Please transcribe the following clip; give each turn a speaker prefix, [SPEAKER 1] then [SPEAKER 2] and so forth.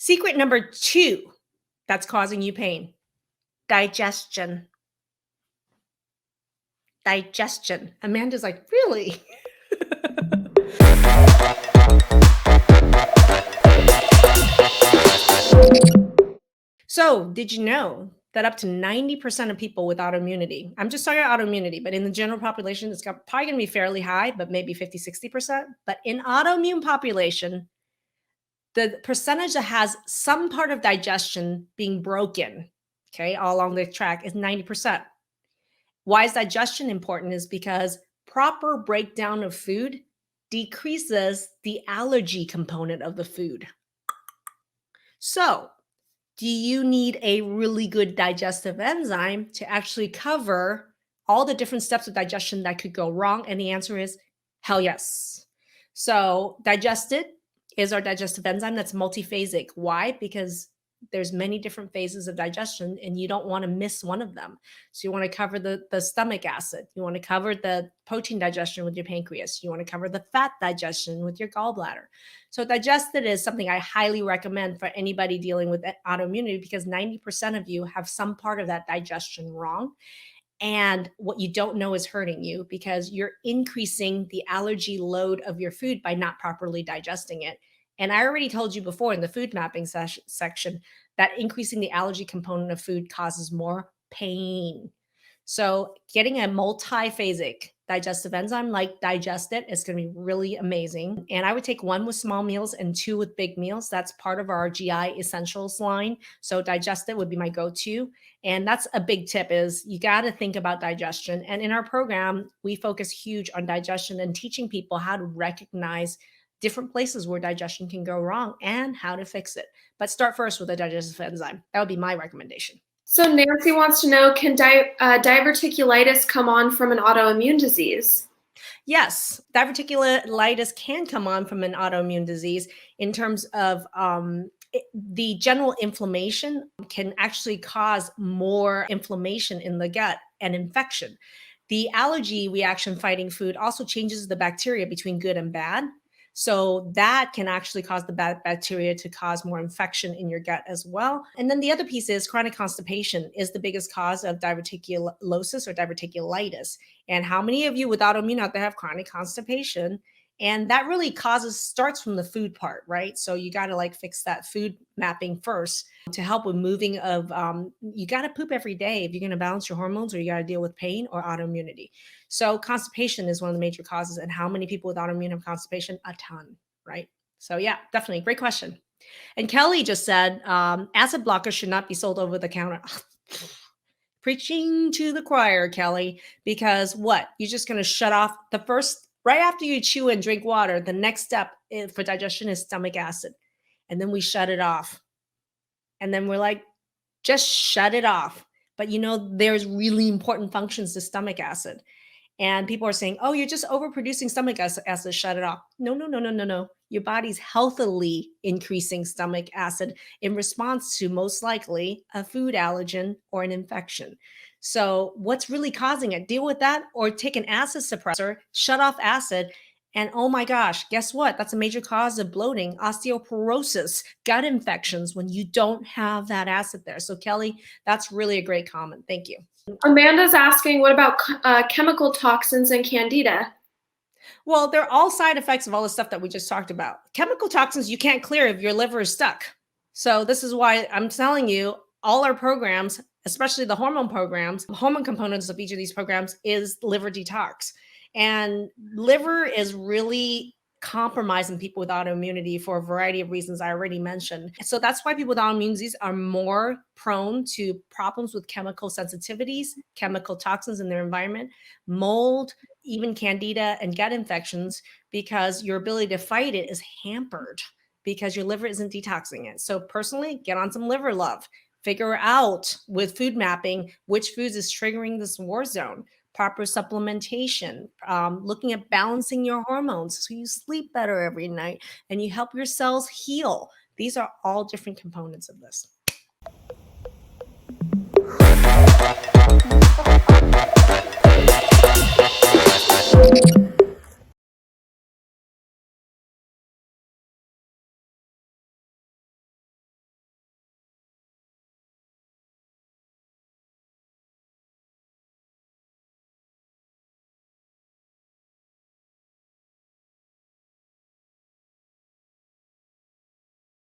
[SPEAKER 1] Secret number 2 that's causing you pain. Digestion. Digestion. Amanda's like, really? So, did you know that up to 90% of people with autoimmunity, I'm just talking about autoimmunity, but in the general population, it's probably going to be fairly high, but maybe 50, 60%. But in autoimmune population, the percentage that has some part of digestion being broken, okay, all along the track is 90%. Why is digestion important? Is because proper breakdown of food decreases the allergy component of the food. So, do you need a really good digestive enzyme to actually cover all the different steps of digestion that could go wrong? And the answer is hell yes. So, Digested is our digestive enzyme that's multiphasic. Why? Because there's many different phases of digestion and you don't want to miss one of them. So you want to cover the stomach acid. You want to cover the protein digestion with your pancreas. You want to cover the fat digestion with your gallbladder. So Digested is something I highly recommend for anybody dealing with autoimmunity because 90% of you have some part of that digestion wrong. And what you don't know is hurting you because you're increasing the allergy load of your food by not properly digesting it. And I already told you before in the food mapping section that increasing the allergy component of food causes more pain. So getting a multiphasic digestive enzyme like Digested is going to be really amazing. And I would take 1 with small meals and 2 with big meals. That's part of our GI Essentials line. So Digested would be my go-to. And that's a big tip is you got to think about digestion. And in our program, we focus huge on digestion and teaching people how to recognize different places where digestion can go wrong and how to fix it. But start first with a digestive enzyme. That would be my recommendation.
[SPEAKER 2] So Nancy wants to know, can diverticulitis come on from an autoimmune disease?
[SPEAKER 1] Yes, diverticulitis can come on from an autoimmune disease in terms of the general inflammation can actually cause more inflammation in the gut and infection. The allergy reaction fighting food also changes the bacteria between good and bad. So that can actually cause the bad bacteria to cause more infection in your gut as well. And then the other piece is chronic constipation is the biggest cause of diverticulosis or diverticulitis. And how many of you with autoimmune out there have chronic constipation? And that really starts from the food part, right? So you got to fix that food mapping first to help with moving of, you got to poop every day if you're going to balance your hormones or you got to deal with pain or autoimmunity. So constipation is one of the major causes. And how many people with autoimmune have constipation? A ton, right? So yeah, definitely. Great question. And Kelly just said, acid blockers should not be sold over the counter. Preaching to the choir, Kelly, because what? You're just going to shut off the first. Right after you chew and drink water, the next step for digestion is stomach acid. And then we shut it off. And then we're like, just shut it off. But there's really important functions to stomach acid. And people are saying, oh, you're just overproducing stomach acid, shut it off. No. Your body's healthily increasing stomach acid in response to most likely a food allergen or an infection. So what's really causing it? Deal with that or take an acid suppressor, shut off acid. And oh my gosh, guess what? That's a major cause of bloating, osteoporosis, gut infections when you don't have that acid there. So Kelly, that's really a great comment. Thank you.
[SPEAKER 2] Amanda's asking, what about chemical toxins and candida?
[SPEAKER 1] Well, they're all side effects of all the stuff that we just talked about. Chemical toxins you can't clear if your liver is stuck. So this is why I'm telling you all our programs, especially the hormone programs, hormone components of each of these programs is liver detox. And liver is really compromising people with autoimmunity for a variety of reasons I already mentioned. So that's why people with autoimmune disease are more prone to problems with chemical sensitivities, chemical toxins in their environment, mold, even candida and gut infections, because your ability to fight it is hampered because your liver isn't detoxing it. So personally, get on some liver love. Figure out with food mapping which foods is triggering this war zone. Proper supplementation, looking at balancing your hormones so you sleep better every night and you help your cells heal. These are all different components of this.